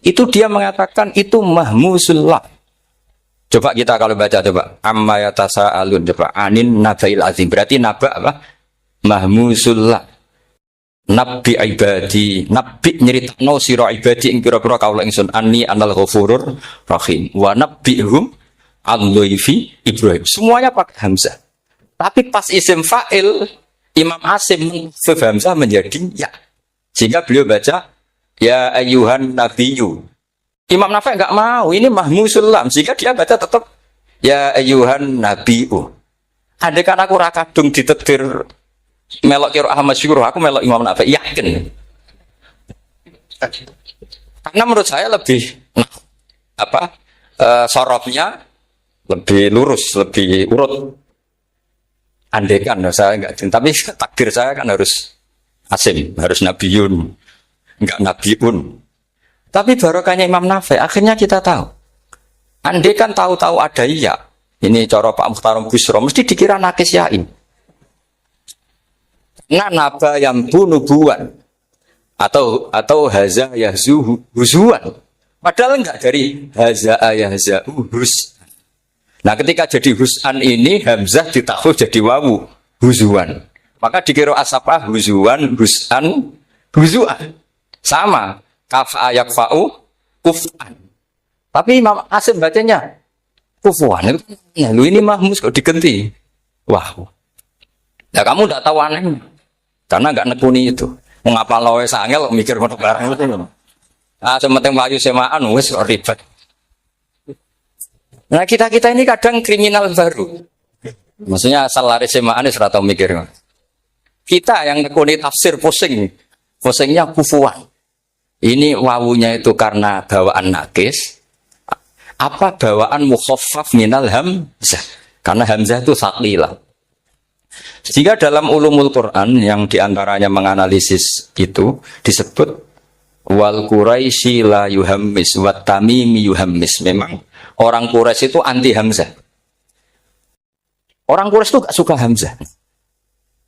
Speaker 1: Itu dia mengatakan itu mahmusullah. Coba kita kalau baca coba amma yatasaalun coba anin nabail azim, berarti naba apa? Mahmusullah. Nabi ibadi, nabi nyeritakno sira ibadi ing pira-pira kaula ingsun anni anal ghafurur rahim wa nabbihum al-dhaifi Ibrahim. Semuanya pakai hamzah. Tapi pas isim fa'il Imam Asim mengkhafif hamzah menjadi ya. Sehingga beliau baca ya ayyuhan nabiyyu. Imam Nafi enggak mau, ini mahmusullam, sehingga dia baca tetap ya ayyuhan nabiyyu. Andai kan aku ra kadung ditetir melok kira Ahmad Syukur, aku melok Imam Nafi, yakin. Karena menurut saya lebih sorofnya lebih lurus, lebih urut. Andekan saya enggak, tapi takdir saya kan harus Asim, harus Nabiyun, enggak Nabiun. Tapi barokahnya Imam Nafi, akhirnya kita tahu. Andekan tahu-tahu ada iya, ini cara Pak Mukhtarom Busro, mesti dikira nakis yain. Nah, naba yang bunubuan atau haza yahzu huzuan. Padahal enggak dari haza yahza hus. Nah, ketika jadi husan ini hamzah ditakhfif jadi wawu huzuan. Maka dikira asapah huzuan, husan, huzuan. Sama kaf ayak fa'u kufan. Tapi Imam Asim bacanya kufuan. Ya, lu ini mahmus kok diganti. Wah. Ya kamu enggak tahu anehnya. Karena enggak nekuni itu. Mengapa lawe sangel mikir ngono barang itu. Ah, sementing mlayu semaan wis ribet. Nah, kita ini kadang kriminal baru. Maksudnya asal lari semaan wis ora tau mikir. Kita yang nekuni tafsir pusing. Pusingnya kufuan. Ini wawunya itu karena bawaan nakis. Apa bawaan mukhaffaf minal hamzah? Karena hamzah itu saqilah. Sehingga dalam ulumul Quran yang diantaranya menganalisis itu disebut wal Quraisy la yuhammis wat tamimi yuhammis. Memang orang Quraisy itu anti hamzah. Orang Quraisy itu gak suka hamzah.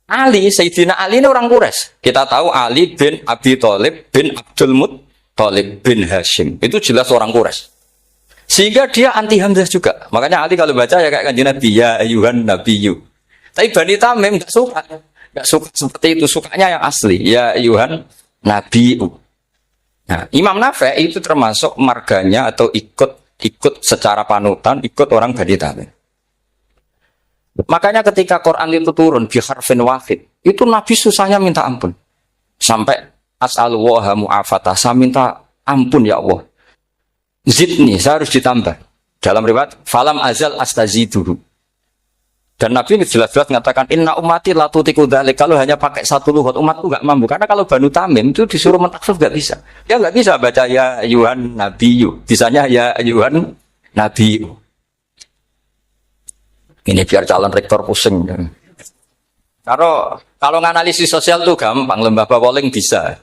Speaker 1: Ali, Sayyidina Ali ini orang Quraisy. Kita tahu Ali bin Abi Thalib bin Abdul Muttalib bin Hashim. Itu jelas orang Quraisy. Sehingga dia anti hamzah juga. Makanya Ali kalau baca ya kayak Kanjeng Nabi ya ayyuhan nabiyyu. Tapi Bani Tamim enggak suka. Enggak suka seperti itu, sukanya yang asli. Ya ayyuhan nabiyyu. Nah, Imam Nafi itu termasuk marganya atau ikut secara panutan, ikut orang Bani Tamim. Makanya ketika Quran itu turun bi harfin wahid, itu Nabi susahnya minta ampun. Sampai as'alullaha mu'afatah, saya minta ampun ya Allah. Zidni, saya harus ditambah. Dalam riwayat falam azal astaziduhu. Dan Nabi jelas-jelas mengatakan inna ummati la tutiku dzalik, kalau hanya pakai satu lugat umatku enggak mampu. Karena kalau Banu Tamim itu disuruh mentakhfif enggak bisa. Dia enggak bisa baca ya ayyuhan nabiyyu. Bisanya ya ayyuhan nabiyyu. Ini biar calon rektor pusing. Kalau nganalisis sosial tuh gampang, lembaga polling bisa.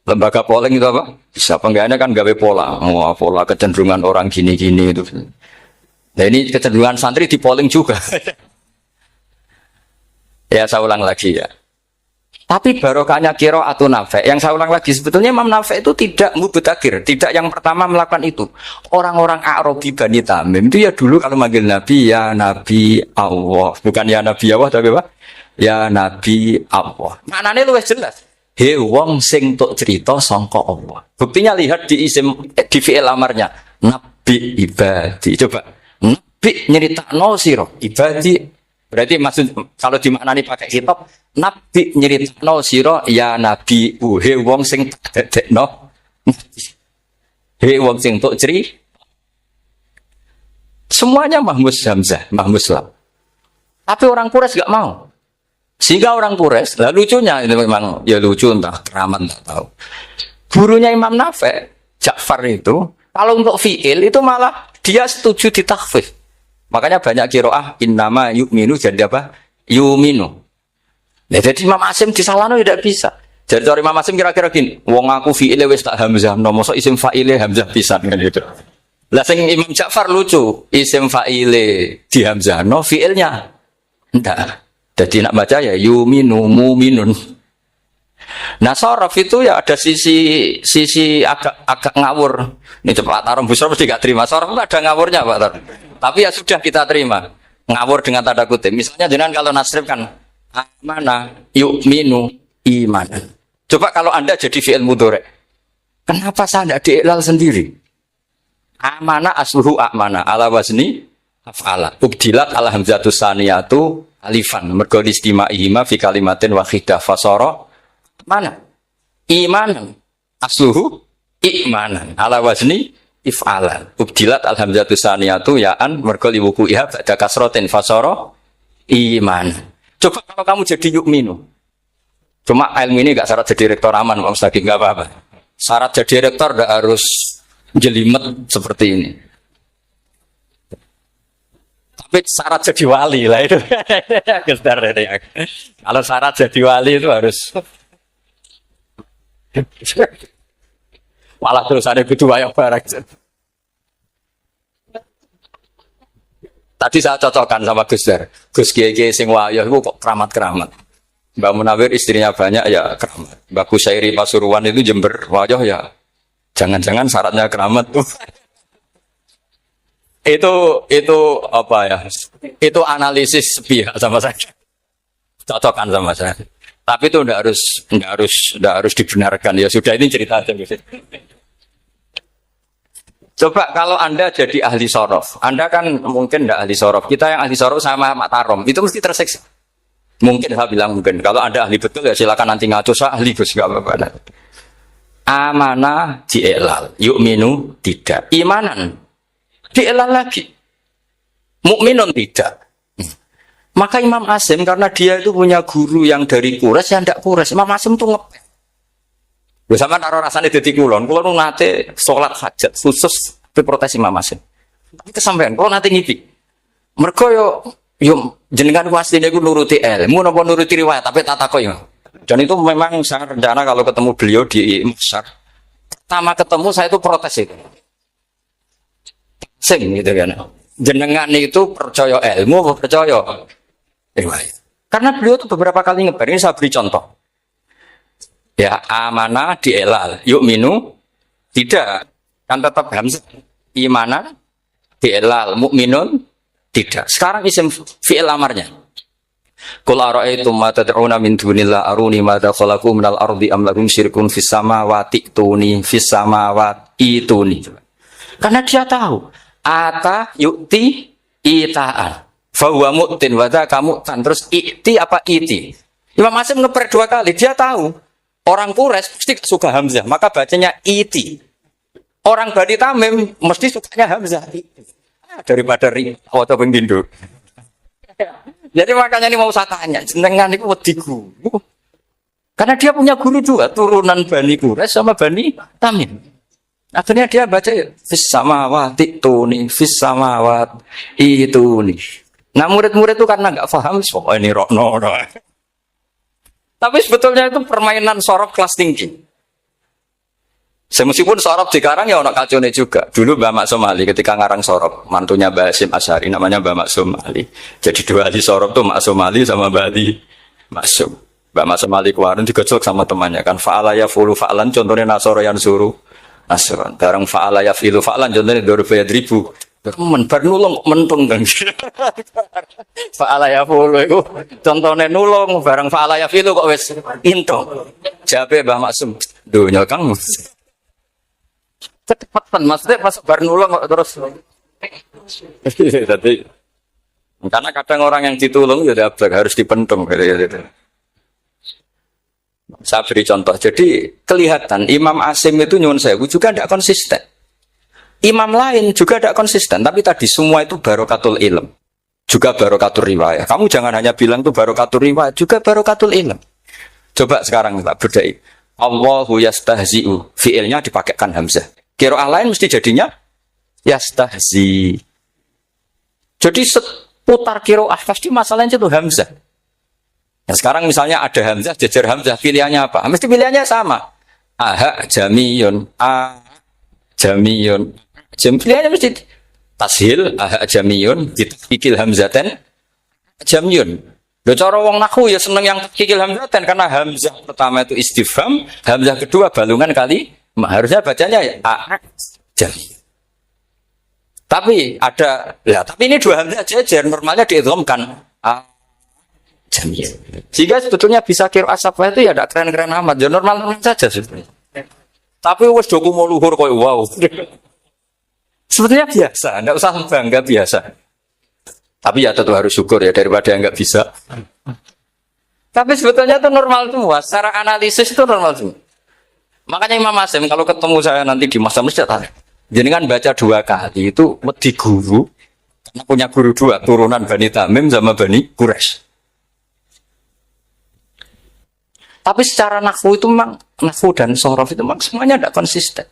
Speaker 1: Lembaga polling itu apa? Bisa. Penggayanya kan gawe pola. Oh, pola kecenderungan orang gini-gini itu. Nah ini kecenderungan santri di polling juga. Ya saya ulang lagi ya. Tapi barokahnya qiraatu Nafi. Yang saya ulang lagi, sebetulnya Imam Nafi itu tidak mubtagir, tidak yang pertama melakukan itu. Orang-orang A'rabi Bani Tamim itu ya dulu kalau manggil Nabi ya Nabi Allah, bukan ya Nabi Allah tapi apa? Ya Nabi Allah. Maknanya luwih jelas. He wong sing tok cerita sangka Allah. Buktinya lihat di isim di fi'il amarnya. Nabi ibadi. Coba. Nabi nyeritakno sira ibadi Berarti maksud kalau dimaknani pakai kitab, nabi nyeritakno sira ya nabi he wong sing dadekno. He wong sing tok ceri. Semuanya Mahmus Hamzah, Mahmus Lam. Tapi orang Quraisy enggak mau. Sehingga orang Quraisy, lah lucunya itu memang ya lucu entah keramat enggak tahu. Gurunya Imam Nafi' Ja'far itu kalau untuk fi'il itu malah dia setuju ditakhfif. Makanya banyak qiraah innama yu'minu jadi apa? Yu'minu. Nah, jadi Imam Asim disalahno tidak bisa. Jadi dari Imam Asim kira-kira gini, wong aku fi'ile wis tak hamzah, mosok isim fa'ile hamzah pisan kan gitu. Lah sing Imam Ja'far lucu, isim fa'ile di hamzahno fi'ilnya enggak. Jadi nak baca ya yuminu muminun. Nah sorof itu ya ada sisi agak ngawur. Ini cepat taruh busur mesti gak terima. Sorof itu ada ngawurnya Pak Tar. Tapi ya sudah kita terima. Ngawur dengan tanda kutip. Misalnya jangan kalau nasrif kan amana yu'minu imanan. Coba kalau Anda jadi fi'il mudhari'. Kenapa saya tidak diiklal sendiri? Amana asluhu amana ala wazni af'ala. Ubdilat ala hamzatus saniyatu alifan mergo istima'ihima fi kalimatin wahidah fasara mana imanan asluhu imanan ala wazni if'alan ubdilat al hamzatu saniyatu ya'an mergo liwuku iha ba'da kasratin fasara iman. Coba kalau kamu jadi yu'minu, cuma ilmu ini enggak syarat jadi rektor aman Pak Ustaz, enggak apa-apa. Syarat jadi rektor enggak harus jelimet seperti ini. Tapi syarat jadi wali lah itu. Kalau syarat jadi wali itu harus malah terus ada butuh banyak barang. Tadi saya cocokkan sama Gus Dar. Gus Kiai sing wayah itu kok keramat-keramat. Mbak Munawir istrinya banyak ya keramat. Mbak Kusairi Pasuruan itu Jember wayah ya. Jangan-jangan syaratnya keramat tuh. Itu apa ya? Itu analisis sepihak sama saya. Cocokkan sama saya. Tapi itu enggak harus dibenarkan. Ya sudah ini cerita aja gitu. Coba kalau Anda jadi ahli sorof, Anda kan mungkin enggak ahli sorof. Kita yang ahli sorof sama Mak Tarom itu mesti terseksa. Mungkin saya bilang mungkin. Kalau Anda ahli betul ya silakan nanti ngaco saya ahli Gus enggak apa-apa. Amanah di'ilal, yu'minu tidak. Imanan dielal lagi. Mukminun tidak. Maka Imam Asim karena dia itu punya guru yang dari Quraisy yang tidak Quraisy. Imam Asim tuh ngepek. Lho sampean karo rasane dadi kulon nate salat hajat khusus protes Imam Asim. Tapi kesampean kula nate ngipi. Mergo yo jenengan kuasine iku nuruti ilmu napa nuruti riwayat tapi tak takoki. Dan itu memang saya rencana kalau ketemu beliau di Masar. Pertama ketemu saya itu protes itu. Sing gitu kan. Jenengan itu percaya ilmu, percaya riwayat. Karena beliau itu beberapa kali ngebar. Ini saya beri contoh. Ya, amanah dielal, yu'minu tidak. Kan tetap hamzah. Imanah dielal, mukminun tidak. Sekarang isim fi'il amarnya. Qul ara'aytum ma tad'una min dunillah aruni ma khalaqu minal ardi am lahum syirkun fis samawati tuni fis samawati tuni. Karena dia tahu ata yu'ti itaan fahuwa mu'tin wa dzaka mu'tan. Terus i'ti apa iti. Imam Asim ngeper dua kali. Dia tahu orang Quraisy mesti suka hamzah, maka bacanya iti. Orang Bani Tamim mesti sukanya hamzah. Daripada ri atau pengindu. Jadi makanya ini mau saya tanya, jenengan itu wedigu. Karena dia punya guru dua, turunan Bani Quraisy sama Bani Tamim. Akhirnya dia baca fis samawati tuni, fis samawat ituni. Nah murid-murid itu karena nggak paham, pokoknya ini rokno. Tapi sebetulnya itu permainan sorof kelas tinggi. Meskipun sorof dikarang ya ono kacone juga. Dulu Mbak Mak Somali ketika ngarang sorof, mantunya Mbak Hasyim Asy'ari namanya Mbak Mak Somali. Jadi dua ahli sorof tuh Mak Somali sama Mbak Ali Maksum. Mbak Mak Somali kemarin digojlok sama temannya kan fa'ala yafulu fa'lan contohnya nasoro yang suruh nasron. Bareng fa'ala yafilu fa'lan contohnya dorba yadribu. Men bar nulung mentung kan. Fa'ala yafulu itu contohnya nulung bareng fa'ala yafilu kok wis into. Jabe Mbak Maksum. Dunya Kang. Cepetan maksudnya pas bar nulung kok terus. Jadi Karena kadang orang yang ditulung ya dablek harus dipentung gitu. Saya beri contoh. Jadi kelihatan Imam Asim itu nyuwun sewu juga tidak konsisten. Imam lain juga tidak konsisten. Tapi tadi semua itu barokatul ilm. Juga barokatul riwayat. Kamu jangan hanya bilang itu barokatul riwayat. Juga barokatul ilm. Coba sekarang kita berdai. Allahu yastahzi'u. Fi'ilnya dipakaikan hamzah. Qiraah lain mesti jadinya yastahzi. Jadi seputar qiraah pasti masalahnya itu hamzah. Nah sekarang misalnya ada hamzah, jajar hamzah, pilihannya apa? Mesti pilihannya sama. Aha jamiyun, a jamiyun. Pilihannya mesti tashil, aha jamiyun, ditakikil hamzaten, jamiyun. Loh cara wong nahwu ya seneng yang takikil hamzaten karena hamzah pertama itu istifham, hamzah kedua balungan kali, harusnya bacanya ya a jamiyun. Tapi ada, ya tapi ini dua hamzah jajar, normalnya diidghamkan a jamiyun. Sehingga sebetulnya bisa qiraah sabah itu ya tidak keren-keren amat, ya normal-normal saja sebetulnya. Tapi wes doku mau luhur koyo wow. Sebetulnya biasa, tidak usah bangga biasa. Tapi ya tentu harus syukur ya daripada yang nggak bisa. Tapi sebetulnya itu normal semua, secara analisis itu normal semua. Makanya Imam Asim kalau ketemu saya nanti di masjid tanya, jenengan baca 2 kali itu wedi guru, karena punya guru 2 turunan Bani Tamim sama Bani Quraisy. Tapi secara nahwu itu memang nahwu dan sorof itu memang semuanya tidak konsisten.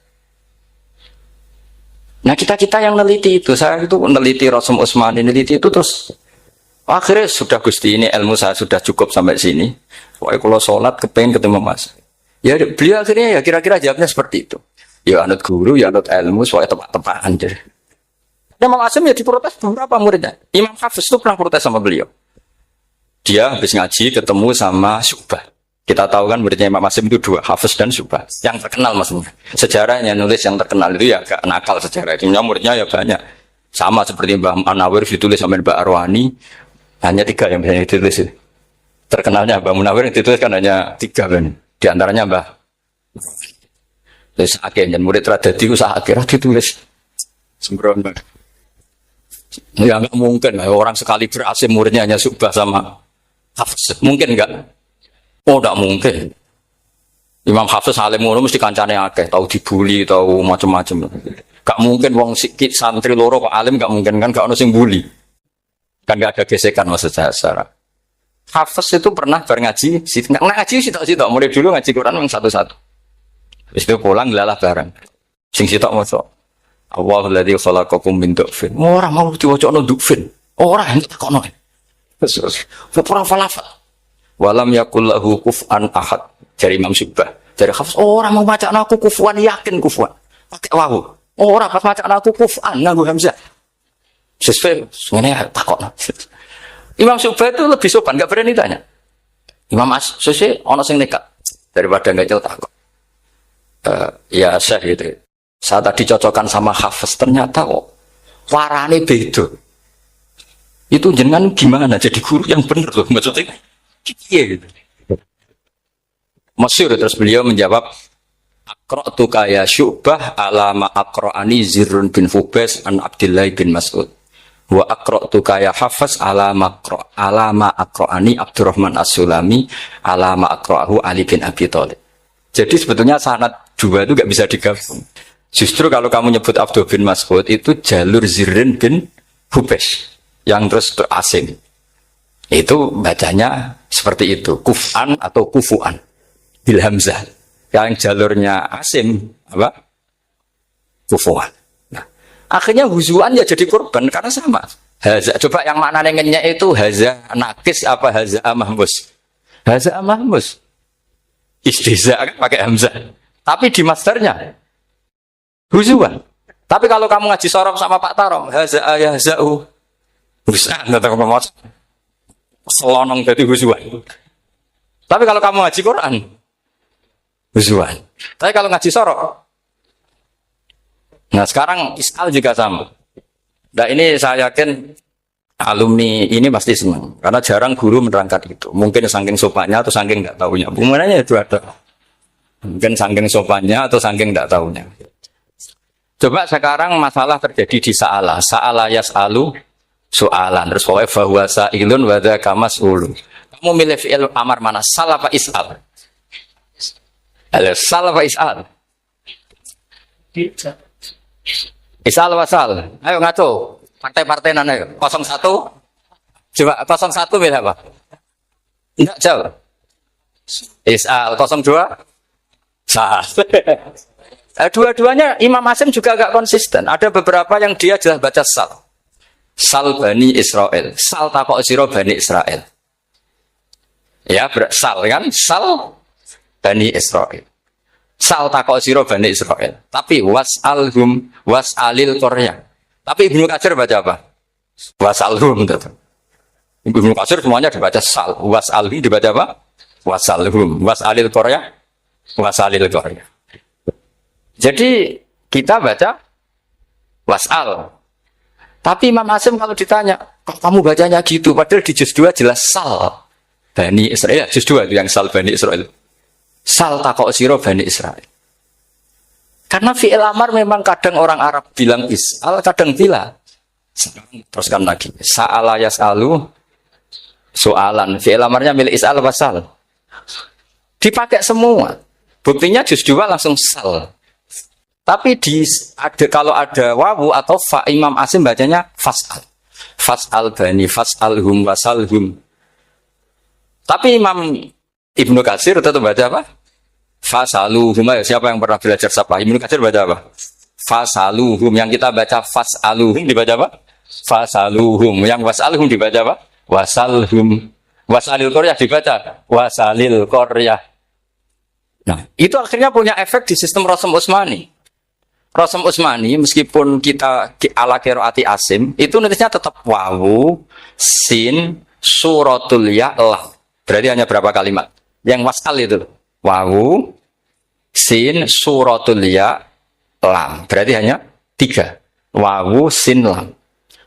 Speaker 1: Nah kita yang neliti itu, saya itu neliti Rasul Utsmani, neliti itu terus akhirnya sudah Gusti ini ilmu saya sudah cukup sampai sini. Pokoknya kalau sholat kepengen ketemu Mas. Ya beliau akhirnya ya kira-kira jawabnya seperti itu. Ya anut guru, ya anut ilmu, soalnya tepat-tepatan. Imam Asim ya diprotes beberapa muridnya. Imam Hafiz itu pernah protes sama beliau. Dia habis ngaji ketemu sama Syu'bah. Kita tahu kan muridnya Imam Asim itu 2, Hafiz dan Syu'bah. Yang terkenal maksudnya. Sejarahnya nulis yang terkenal itu ya agak nakal sejarah. Itu muridnya ya banyak. Sama seperti Mbah Munawir ditulis sama Mbah Arwani. Hanya 3 yang bisa ditulis. Terkenalnya Mbah Munawir yang ditulis kan hanya 3 kan. Di antaranya Mbah. Terus akhirnya murid radadi usaha akhirnya ditulis. Sembrono Mbah. Ya nggak mungkin lah orang sekali berasim muridnya hanya Syu'bah sama Hafiz. Mungkin enggak? Oh, tidak mungkin. Imam Hafiz alim ngono mesti kancane akeh, tahu dibuli, tahu macam-macam. Gak mungkin wong sikit santri loro kok alim gak mungkin kan gak ono sing bully. Kan gak ada gesekan maksud saya secara. Hafiz itu pernah ngaji, ngaji sitok-sitok, mulai dulu ngaji Quran memang satu-satu. Habis itu pulang lalah bareng. Sing sitok maca. Allahul ladzi khalaqakum min du'fin. Ora mau diwacana du'fin. Ora entuk takono. Terus ora falafel. Walam yakul lahu kuf'an ahad. Dari Imam Syu'bah. Dari Hafiz, orang mau baca aku kufuan, yakin kufuan. Pakai wawu. Orang pas baca aku kuf'an, nganggu hamzah. Sesuai, ini takut. Imam Syu'bah itu lebih sopan, gak berani tanya. Imam Syu'bah, ono sing nekat. Daripada gak jauh takut. Ya Syekh gitu. Saya tadi cocokkan sama Hafiz, ternyata kok warane beda. Itu jenengan gimana jadi guru yang benar loh, maksudnya. Iya gitu. Masyhur terus beliau menjawab aqra'tu kaya Syu'bah ala ma aqra'ani Zirrun bin Fubais an Abdullah bin Mas'ud wa aqra'tu kaya Hafiz ala ma aqra'ani Abdurrahman As-Sulami ala ma aqra'ahu Ali bin Abi Thalib. Jadi sebetulnya sanad 2 itu enggak bisa digabung. Justru kalau kamu nyebut Abdullah bin Mas'ud itu jalur Zirrun bin Fubais yang terus asing. Itu bacanya seperti itu, kuf'an atau kufu'an bil hamzah. Yang jalurnya Asim apa? Kufu'an. Nah, akhirnya huzuan ya jadi korban karena sama. Haza, coba yang maknanya ngenyek itu haza nakis apa haza mahmus? Haza mahmus. Istiza kan pakai hamzah. Tapi di masternya huzuan. Tapi kalau kamu ngaji sorof sama Pak Tarom, haza ayahza'u. Huzuan atau ngomong selonong dari huzuan. Tapi kalau kamu ngaji Quran, huzuan. Tapi kalau ngaji sorok, nah sekarang Isal juga sama. Nah ini saya yakin alumni ini pasti senang, karena jarang guru menerangkan itu. Mungkin saking sopannya atau saking nggak tahunya. Bagaimana itu ada. Mungkin saking sopannya atau saking nggak tahunya. Coba sekarang masalah terjadi di Sa'ala. Sa'ala yas'alu soalan. Terus pokoknya bahwa sa'ilun wa dzaka mas'ulun. Kamu milih fi'il amar mana? Sal apa is'al? Sal apa is'al? Is'al apa sal? Ayo ngaco. Partai-partai nana ayo. 01. Coba 01 milih apa? Enggak jawab. Is'al 02. Sal. Dua-duanya Imam Asim juga agak konsisten. Ada beberapa yang dia jelas baca sal. Sal Bani Israel. Sal takok sira Bani Israel. Ya, sal kan? Sal Bani Israel. Sal takok sira Bani Israel. Tapi was'alhum was'alil Korea. Tapi Ibnu Katsir baca apa? Was'alhum tetap. Ibnu Katsir semuanya dibaca sal. Was'alhum dibaca apa? Was'alhum was'alil Korea. Was'alil Korea. Jadi kita baca was'al. Tapi Imam Asim kalau ditanya, kok kamu bacanya gitu? Padahal di juz 2 jelas sal Bani Israel. Juz 2 itu yang sal Bani Israel. Sal takok sira Bani Israel. Karena fi'il amar memang kadang orang Arab bilang is'al, kadang bila. Teruskan lagi. Sa'ala yas'alu soalan. Fi'il amarnya milik is'al apa sal? Dipakai semua. Buktinya juz 2 langsung sal. Tapi kalau ada wawu atau fa, Imam Asim bacanya fas'al. Fas'al bani, fas'alhum, wasalhum. Tapi Imam Ibnu Katsir tetap baca apa? Fasaluhum. Siapa yang pernah belajar sapa? Ibnu Katsir baca apa? Fasaluhum. Yang kita baca fas'aluhum dibaca apa? Fasaluhum. Yang wasalhum dibaca apa? Wasalhum. Wasalil Koryah dibaca wasalil Koryah. Nah, itu akhirnya punya efek di sistem Rasm Utsmani. Rasm Utsmani meskipun kita ala qiraati Asim itu nulisnya tetap wawu, sin, suratul ya, lam. Berarti hanya berapa kalimat? Yang wasal itu wawu, sin, suratul ya, lam. Berarti hanya 3. Wawu, sin, lam.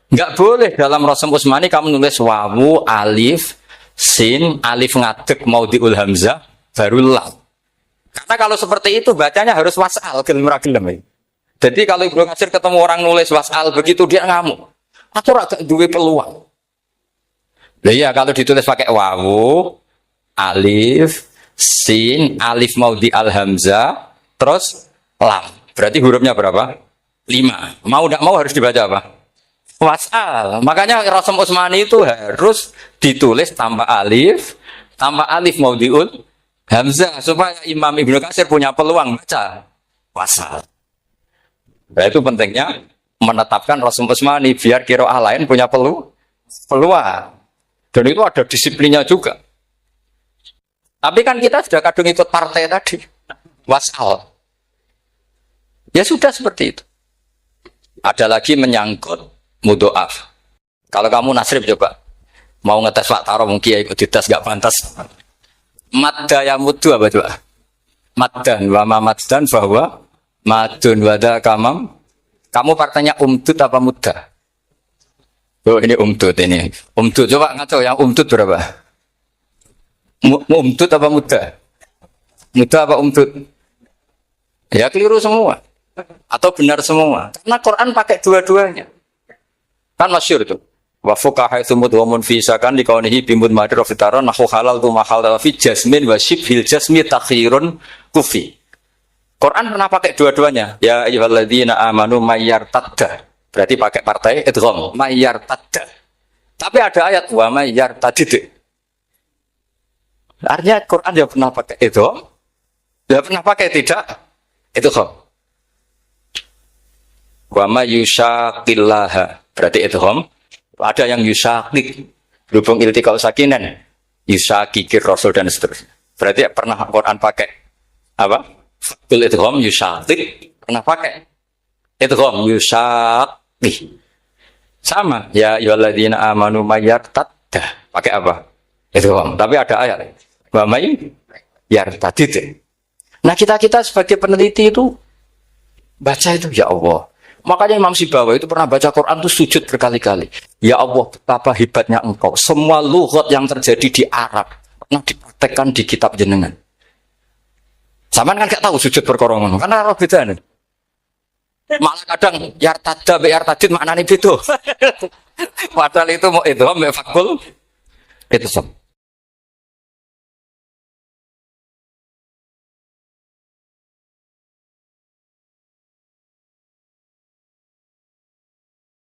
Speaker 1: Enggak boleh dalam Rasm Utsmani kamu nulis wawu, alif, sin, alif ngadeg maudhi'ul hamzah, baru lam. Karena kalau seperti itu bacanya harus wasal gelem-gelem. Jadi kalau Ibnu Katsir ketemu orang nulis wasal begitu dia ngamuk. Aku agak duwe peluang. Lah iya kalau ditulis pakai wawu, alif, sin, alif maudhi al hamzah, terus lam. Berarti hurufnya berapa? 5. Mau tidak mau harus dibaca apa? Wasal. Makanya Rasm Utsmani itu harus ditulis tanpa alif maudhi'ul hamzah supaya Imam Ibnu Katsir punya peluang baca wasal. Nah, itu pentingnya menetapkan Rasm Utsmani biar qiraah lain punya peluang. Dan itu ada disiplinnya juga. Tapi kan kita sudah kadung ikut partai tadi. Wasal. Ya sudah seperti itu. Ada lagi menyangkut mudhoaf. Kalau kamu nasrib coba mau ngetes Pak Taro mungkin ya ikut dites gak pantas. Madda ya mudhu apa coba? Maddan wa ma maddan bahwa madun wada kamam. Kamu partainya umdud apa mudah? Oh ini umdud ini. Umdud coba ngaco yang umdud berapa? Umdud apa mudah? Mudah apa umdud? Ya keliru semua. Atau benar semua. Karena Quran pakai dua-duanya. Kan masyhur itu. Wa fuqaha tsumud wa munfisakan liqaunihi bimud madir fitaran nahu halal tu mahal fi jasmin wa shibhil jasmi takhirun kufi. Quran pernah pakai dua-duanya. Ya ayyuhalladzina amanu mayyartadda. Berarti pakai partai idgham. Mayyartadda. Tapi ada ayat wa mayyartadid. Artinya Quran dia pernah pakai idgham. Dia pernah pakai tidak idgham. Wa mayyushaqillaha. Berarti idgham. Ada yang yushaqik. Berhubung iltiqa'u sakinan. Yushaqikir rasul dan seterusnya. Berarti pernah Quran pakai apa? Fatul idgham yushaqik pernah pakai idgham yushaqik sama ya ayyuhalladzina amanu mayyartadda pakai apa idgham tapi ada ayat wa may yartadid. Nah kita sebagai peneliti itu baca itu ya Allah. Makanya Imam Sibawi itu pernah baca Quran itu sujud berkali-kali. Ya Allah betapa hebatnya engkau. Semua lughat yang terjadi di Arab pernah dipraktekkan di kitab jenengan. Sama kan gak tahu sujud perkara ngono, karena ora bedane. Malah kadang yartada be yartadid maknane beda. Padahal itu mau itu ambek fakul itu.